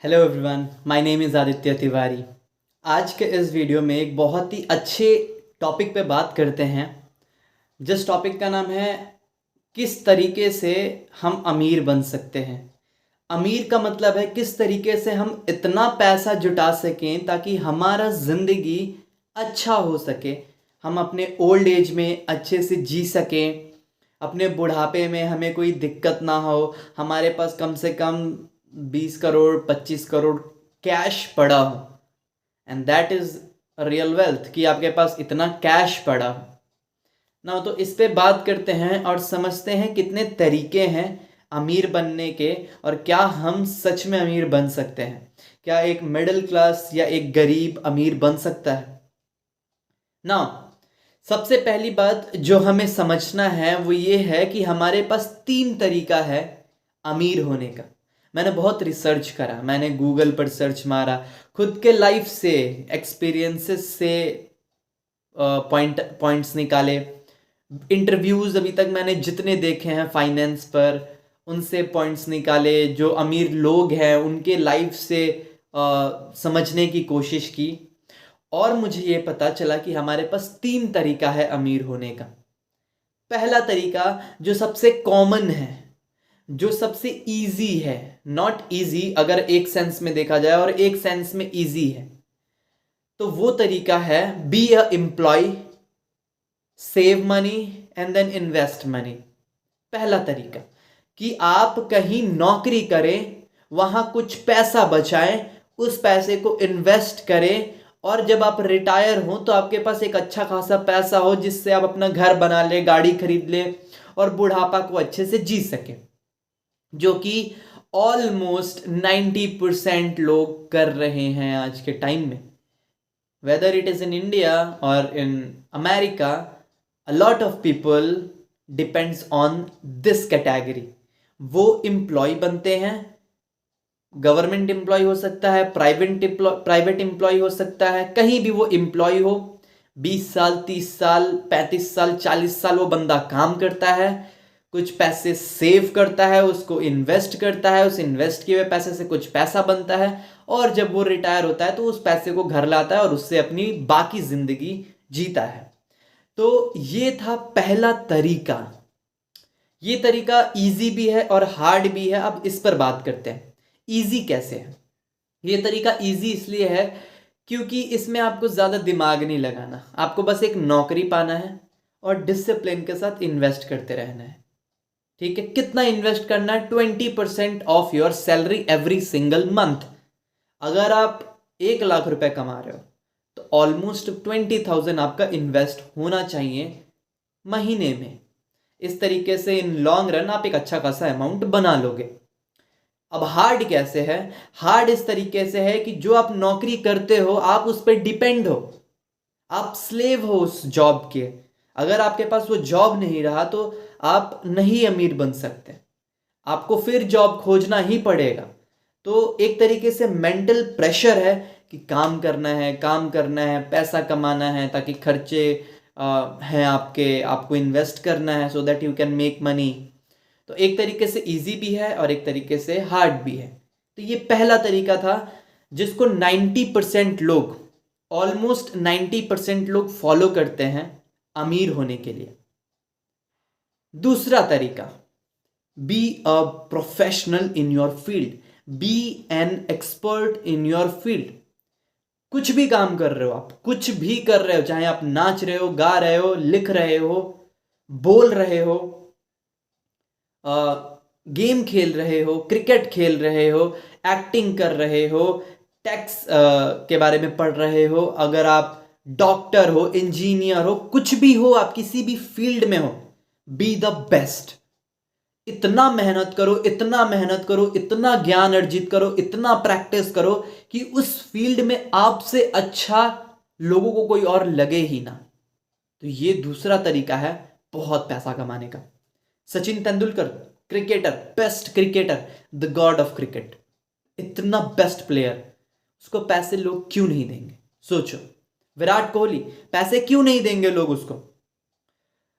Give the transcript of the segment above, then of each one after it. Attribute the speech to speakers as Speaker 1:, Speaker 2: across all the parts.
Speaker 1: Hello everyone, my name is Aditya Tiwari. आज के इस वीडियो में एक बहुत ही अच्छे टॉपिक पे बात करते हैं। जिस टॉपिक का नाम है किस तरीके से हम अमीर बन सकते हैं। अमीर का मतलब है किस तरीके से हम इतना पैसा जुटा सकें ताकि हमारा ज़िंदगी अच्छा हो सके, हम अपने ओल्ड एज में अच्छे से जी सकें, अपने बुढ़ापे में हमें कोई दिक्कत ना हो, हमारे पास कम से कम 20 करोड़ 25 करोड़ कैश पड़ा हो। And that is real wealth कि आपके पास इतना कैश पड़ा हो ना। तो इस पे बात करते हैं और समझते हैं कितने तरीके हैं अमीर बनने के और क्या हम सच में अमीर बन सकते हैं। क्या एक मिडिल क्लास या एक गरीब अमीर बन सकता है ना। सबसे पहली बात जो हमें समझना है वो ये है कि हमारे पास 3 तरीका है अमीर होने का। मैंने बहुत रिसर्च करा, मैंने गूगल पर सर्च मारा, खुद के लाइफ से एक्सपीरियंसेस से पॉइंट्स निकाले। इंटरव्यूज़ अभी तक मैंने जितने देखे हैं फाइनेंस पर, उनसे पॉइंट्स निकाले। जो अमीर लोग हैं उनके लाइफ से समझने की कोशिश की और मुझे ये पता चला कि हमारे पास 3 तरीका है अमीर होने का। पहला तरीका जो सबसे कॉमन है, जो सबसे इजी है, नॉट इजी अगर एक सेंस में देखा जाए और एक सेंस में इजी है, तो वो तरीका है be a employ, save money and then invest money. पहला तरीका कि आप कहीं नौकरी करें, वहां कुछ पैसा बचाएं, उस पैसे को इन्वेस्ट करें और जब आप रिटायर हो तो आपके पास एक अच्छा खासा पैसा हो जिससे आप अपना घर बना ले, गाड़ी खरीद ले और बुढ़ापा को अच्छे से जी सके, जो कि ऑलमोस्ट 90% लोग कर रहे हैं आज के टाइम में। Weather it is in India और in America, a lot of people depends on this category। वो एम्प्लॉय बनते हैं, गवर्नमेंट एम्प्लॉय हो सकता है, प्राइवेट एम्प्लॉय हो सकता है, कहीं भी वो एम्प्लॉय हो। 20 साल 30 साल 35 साल 40 साल वो बंदा काम करता है, कुछ पैसे सेव करता है, उसको इन्वेस्ट करता है, उस इन्वेस्ट किए हुए पैसे से कुछ पैसा बनता है और जब वो रिटायर होता है तो उस पैसे को घर लाता है और उससे अपनी बाकी जिंदगी जीता है। तो ये था पहला तरीका। ये तरीका इजी भी है और हार्ड भी है। अब इस पर बात करते हैं इजी कैसे है। ये तरीका इजी इसलिए है क्योंकि इसमें आपको ज़्यादा दिमाग नहीं लगाना, आपको बस एक नौकरी पाना है और डिसिप्लिन के साथ इन्वेस्ट करते रहना है। ठीक है, कितना इन्वेस्ट करना है? 20% of your salary every single month. अगर आप 1 लाख रुपए कमा रहे हो तो ऑलमोस्ट 20,000 आपका इन्वेस्ट होना चाहिए महीने में। इस तरीके से इन लॉन्ग रन आप एक अच्छा खासा अमाउंट बना लोगे। अब हार्ड कैसे है? हार्ड इस तरीके से है कि जो आप नौकरी करते हो आप उस पर डिपेंड हो, आप स्लेव हो उस जॉब के। अगर आपके पास वो जॉब नहीं रहा तो आप नहीं अमीर बन सकते, आपको फिर जॉब खोजना ही पड़ेगा। तो एक तरीके से मेंटल प्रेशर है कि काम करना है, काम करना है, पैसा कमाना है ताकि खर्चे हैं आपके, आपको इन्वेस्ट करना है so that you can make money. तो एक तरीके से इजी भी है और एक तरीके से हार्ड भी है। तो ये पहला तरीका था जिसको 90% लोग, ऑलमोस्ट 90% लोग फॉलो करते हैं अमीर होने के लिए। दूसरा तरीका, be a professional in your field, be an expert in your field. कुछ भी काम कर रहे हो, आप कुछ भी कर रहे हो, चाहे आप नाच रहे हो, गा रहे हो, लिख रहे हो, बोल रहे हो, गेम खेल रहे हो, क्रिकेट खेल रहे हो, एक्टिंग कर रहे हो, टैक्स के बारे में पढ़ रहे हो, अगर आप डॉक्टर हो, इंजीनियर हो, कुछ भी हो, आप किसी भी फील्ड में हो, बी द बेस्ट। इतना मेहनत करो, इतना मेहनत करो, इतना ज्ञान अर्जित करो, इतना प्रैक्टिस करो कि उस फील्ड में आपसे अच्छा लोगों को कोई और लगे ही ना। तो ये दूसरा तरीका है बहुत पैसा कमाने का। Sachin Tendulkar, cricketer, best cricketer, the God of cricket, इतना बेस्ट प्लेयर, उसको पैसे लोग क्यों नहीं देंगे? सोचो। विराट कोहली, पैसे क्यों नहीं देंगे लोग उसको?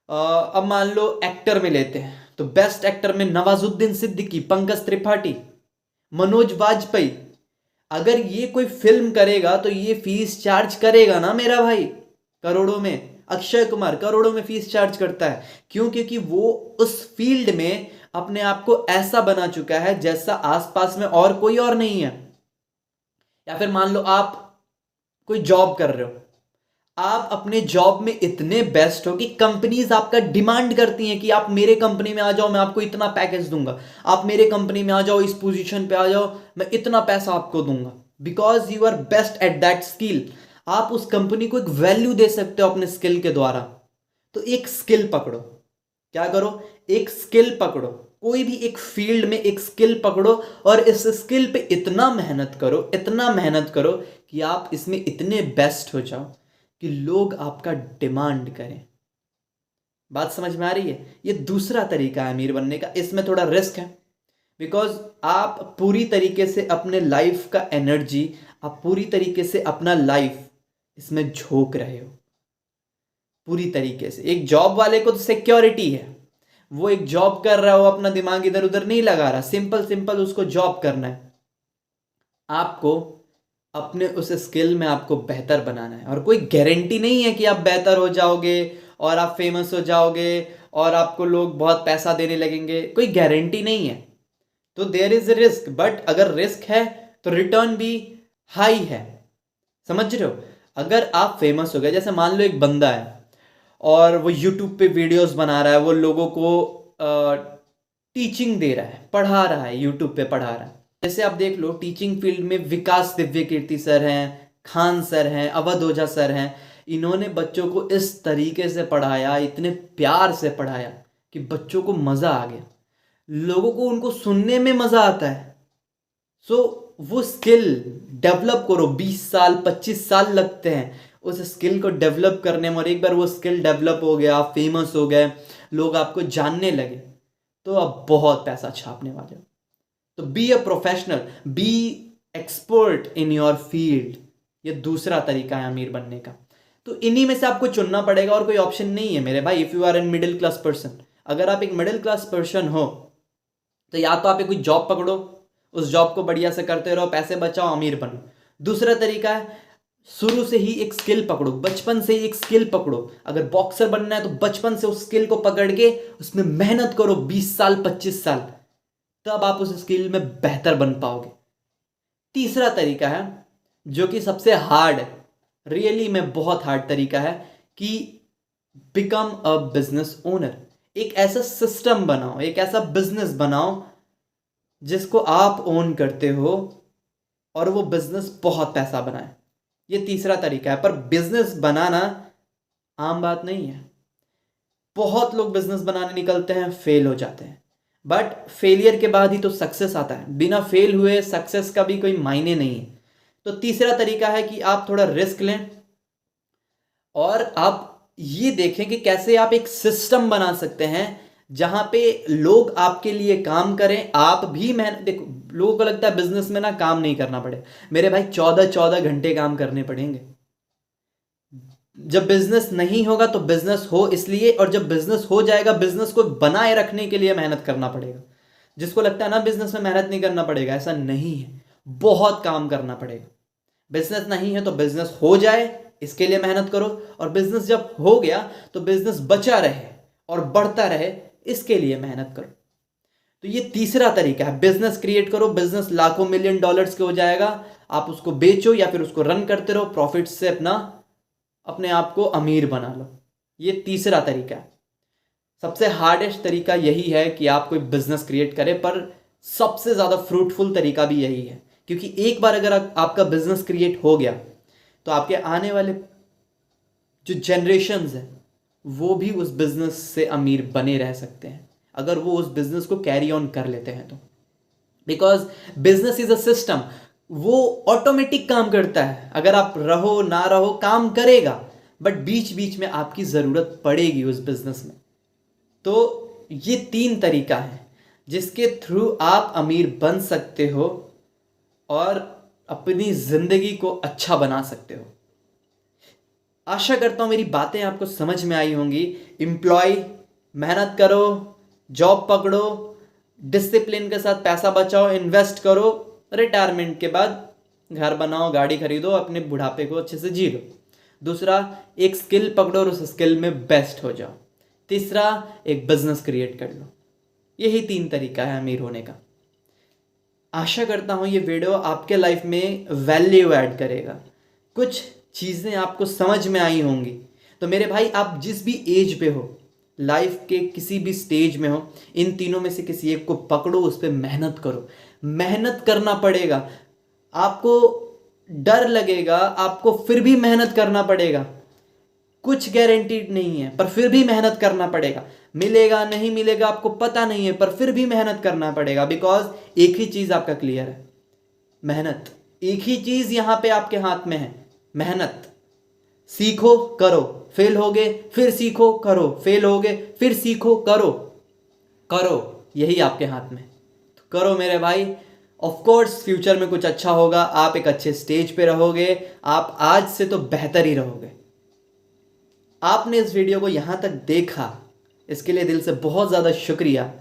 Speaker 1: अब मान लो एक्टर में लेते हैं तो बेस्ट एक्टर में नवाजुद्दीन सिद्दीकी, पंकज त्रिपाठी, मनोज वाजपेयी, अगर ये कोई फिल्म करेगा तो ये फीस चार्ज करेगा ना मेरा भाई, करोड़ों में। अक्षय कुमार करोड़ों में फीस चार्ज करता है, क्यों? क्योंकि वो उस फील्ड में अपने आप को ऐसा बना चुका है जैसा आसपास में और कोई और नहीं है। या फिर मान लो आप कोई जॉब कर रहे हो, आप अपने जॉब में इतने बेस्ट हो कि कंपनीज आपका डिमांड करती हैं कि आप मेरे कंपनी में आ जाओ, मैं आपको इतना पैकेज दूंगा, आप मेरे कंपनी में आ जाओ, इस पोजीशन पे आ जाओ, मैं इतना पैसा आपको दूंगा, because you are best at that skill. आप उस कंपनी को एक वैल्यू दे सकते हो अपने स्किल के द्वारा। तो एक स्किल पकड़ो, क्या करो, एक स्किल पकड़ो, कोई भी एक फील्ड में एक स्किल पकड़ो और इस स्किल पे इतना मेहनत करो, इतना मेहनत करो कि आप इसमें इतने बेस्ट हो जाओ कि लोग आपका डिमांड करें। बात समझ में आ रही है? ये दूसरा तरीका है अमीर बनने का। इसमें थोड़ा रिस्क है, बिकॉज आप पूरी तरीके से अपने लाइफ का एनर्जी, आप पूरी तरीके से अपना लाइफ इसमें झोंक रहे हो पूरी तरीके से। एक जॉब वाले को तो सिक्योरिटी है, वो एक जॉब कर रहा हो, अपना दिमाग इधर उधर नहीं लगा रहा, सिंपल सिंपल उसको जॉब करना है। आपको अपने उस स्किल में आपको बेहतर बनाना है, और कोई गारंटी नहीं है कि आप बेहतर हो जाओगे और आप फेमस हो जाओगे और आपको लोग बहुत पैसा देने लगेंगे, कोई गारंटी नहीं है। तो देयर इज रिस्क, बट अगर रिस्क है तो रिटर्न भी हाई है। समझ रहे हो? अगर आप फेमस हो गए, जैसे मान लो एक बंदा है और वो यूट्यूब पे वीडियोस बना रहा है, वो लोगों को टीचिंग दे रहा है, पढ़ा रहा है, यूट्यूब पे पढ़ा रहा है। जैसे आप देख लो टीचिंग फील्ड में विकास दिव्य कीर्ति सर हैं, खान सर हैं, अवध ओझा सर हैं। इन्होंने बच्चों को इस तरीके से पढ़ाया, इतने प्यार से पढ़ाया कि बच्चों को मज़ा आ गया, लोगों को उनको सुनने में मज़ा आता है। सो वो स्किल डेवलप करो, 20 साल 25 साल लगते हैं उस स्किल को डेवलप करने में, और एक बार वो स्किल डेवलप हो गया, आप फेमस हो गए, लोग आपको जानने लगे, तो आप बहुत पैसा छापने वाले हो। तो be a professional, be expert in your field. ये दूसरा तरीका है अमीर बनने का। तो इन्हीं में से आपको चुनना पड़ेगा, और कोई ऑप्शन नहीं है मेरे भाई। If you are an middle class person, अगर आप एक मिडिल क्लास पर्सन हो, तो या तो आप एक कोई जॉब पकड़ो, उस जॉब को बढ़िया से करते रहो, पैसे बचाओ, अमीर बनो। दूसरा तरीका है शुरू से ही एक स्किल पकड़ो, बचपन से ही एक स्किल पकड़ो। अगर बॉक्सर बनना है तो बचपन से उस स्किल को पकड़ के उसमें मेहनत करो 20 साल 25 साल, तब आप उस स्किल में बेहतर बन पाओगे। तीसरा तरीका है जो कि सबसे हार्ड है, रियली में बहुत हार्ड तरीका है, कि बिकम अ बिजनेस ओनर। एक ऐसा सिस्टम बनाओ, एक ऐसा बिजनेस बनाओ जिसको आप ओन करते हो और वो बिजनेस बहुत पैसा बनाए। ये तीसरा तरीका है। पर बिजनेस बनाना आम बात नहीं है। बहुत लोग बिजनेस बनाने निकलते हैं, फेल हो जाते हैं, बट फेलियर के बाद ही तो सक्सेस आता है। बिना फेल हुए सक्सेस का भी कोई मायने नहीं है। तो तीसरा तरीका है कि आप थोड़ा रिस्क लें और आप ये देखें कि कैसे आप एक सिस्टम बना सकते हैं जहां पे लोग आपके लिए काम करें, आप भी मेहनत। देखो, लोगों को लगता है बिजनेस में ना काम नहीं करना पड़े। मेरे भाई 14-14 घंटे काम करने पड़ेंगे। जब बिजनेस नहीं होगा तो बिजनेस हो इसलिए, और जब बिजनेस हो जाएगा बिजनेस को बनाए रखने के लिए मेहनत करना पड़ेगा। जिसको लगता है ना बिजनेस में मेहनत नहीं करना पड़ेगा, ऐसा नहीं है, बहुत काम करना पड़ेगा। बिजनेस नहीं है तो बिजनेस हो जाए इसके लिए मेहनत करो, और बिजनेस जब हो गया तो बिजनेस बचा रहे और बढ़ता रहे इसके लिए मेहनत करो। तो ये तीसरा तरीका है, बिजनेस क्रिएट करो, बिजनेस लाखों मिलियन डॉलर्स के हो जाएगा, आप उसको बेचो या फिर उसको रन करते रहो, प्रॉफिट से अपने आप को अमीर बना लो। ये तीसरा तरीका है। सबसे हार्डेस्ट तरीका यही है कि आप कोई बिजनेस क्रिएट करें, पर सबसे ज़्यादा फ्रूटफुल तरीका भी यही है, क्योंकि एक बार अगर आपका बिजनेस क्रिएट हो गया तो आपके आने वाले जो जनरेशन्स हैं वो भी उस बिजनेस से अमीर बने रह सकते हैं, अगर वो उस बिजनेस को कैरी ऑन कर लेते हैं तो। Because business is a system, वो ऑटोमेटिक काम करता है। अगर आप रहो ना रहो काम करेगा, बट बीच बीच में आपकी ज़रूरत पड़ेगी उस बिजनेस में। तो ये 3 तरीका है जिसके थ्रू आप अमीर बन सकते हो और अपनी ज़िंदगी को अच्छा बना सकते हो। आशा करता हूँ मेरी बातें आपको समझ में आई होंगी। एम्प्लॉय, मेहनत करो, जॉब पकड़ो, डिसिप्लिन के साथ पैसा बचाओ, इन्वेस्ट करो, रिटायरमेंट के बाद घर बनाओ, गाड़ी खरीदो, अपने बुढ़ापे को अच्छे से जी लो। दूसरा, एक स्किल पकड़ो और उस स्किल में बेस्ट हो जाओ। तीसरा, एक बिजनेस क्रिएट कर लो। यही 3 तरीका है अमीर होने का। आशा करता हूँ ये वीडियो आपके लाइफ में वैल्यू ऐड करेगा, कुछ चीज़ें आपको समझ में आई होंगी। तो मेरे भाई, आप जिस भी एज पे हो, लाइफ के किसी भी स्टेज में हो, इन तीनों में से किसी एक को पकड़ो, उस पर मेहनत करो। मेहनत करना पड़ेगा, आपको डर लगेगा, आपको फिर भी मेहनत करना पड़ेगा। कुछ गारंटीड नहीं है, पर फिर भी मेहनत करना पड़ेगा। मिलेगा नहीं मिलेगा आपको पता नहीं है, पर फिर भी मेहनत करना पड़ेगा। बिकॉज एक ही चीज आपका क्लियर है, मेहनत। एक ही चीज यहां पे आपके हाथ में है, मेहनत। सीखो, करो, फेल हो गए फिर सीखो, करो, फेल हो गए फिर सीखो, करो, करो, यही आपके हाथ में। तो करो मेरे भाई। ऑफ कोर्स फ्यूचर में कुछ अच्छा होगा, आप एक अच्छे स्टेज पे रहोगे, आप आज से तो बेहतर ही रहोगे। आपने इस वीडियो को यहां तक देखा, इसके लिए दिल से बहुत ज़्यादा शुक्रिया।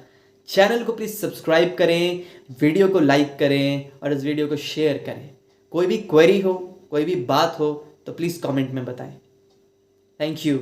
Speaker 1: चैनल को प्लीज़ सब्सक्राइब करें, वीडियो को लाइक करें और इस वीडियो को शेयर करें। कोई भी क्वेरी हो, कोई भी बात हो तो प्लीज़ कमेंट में बताएं। Thank you.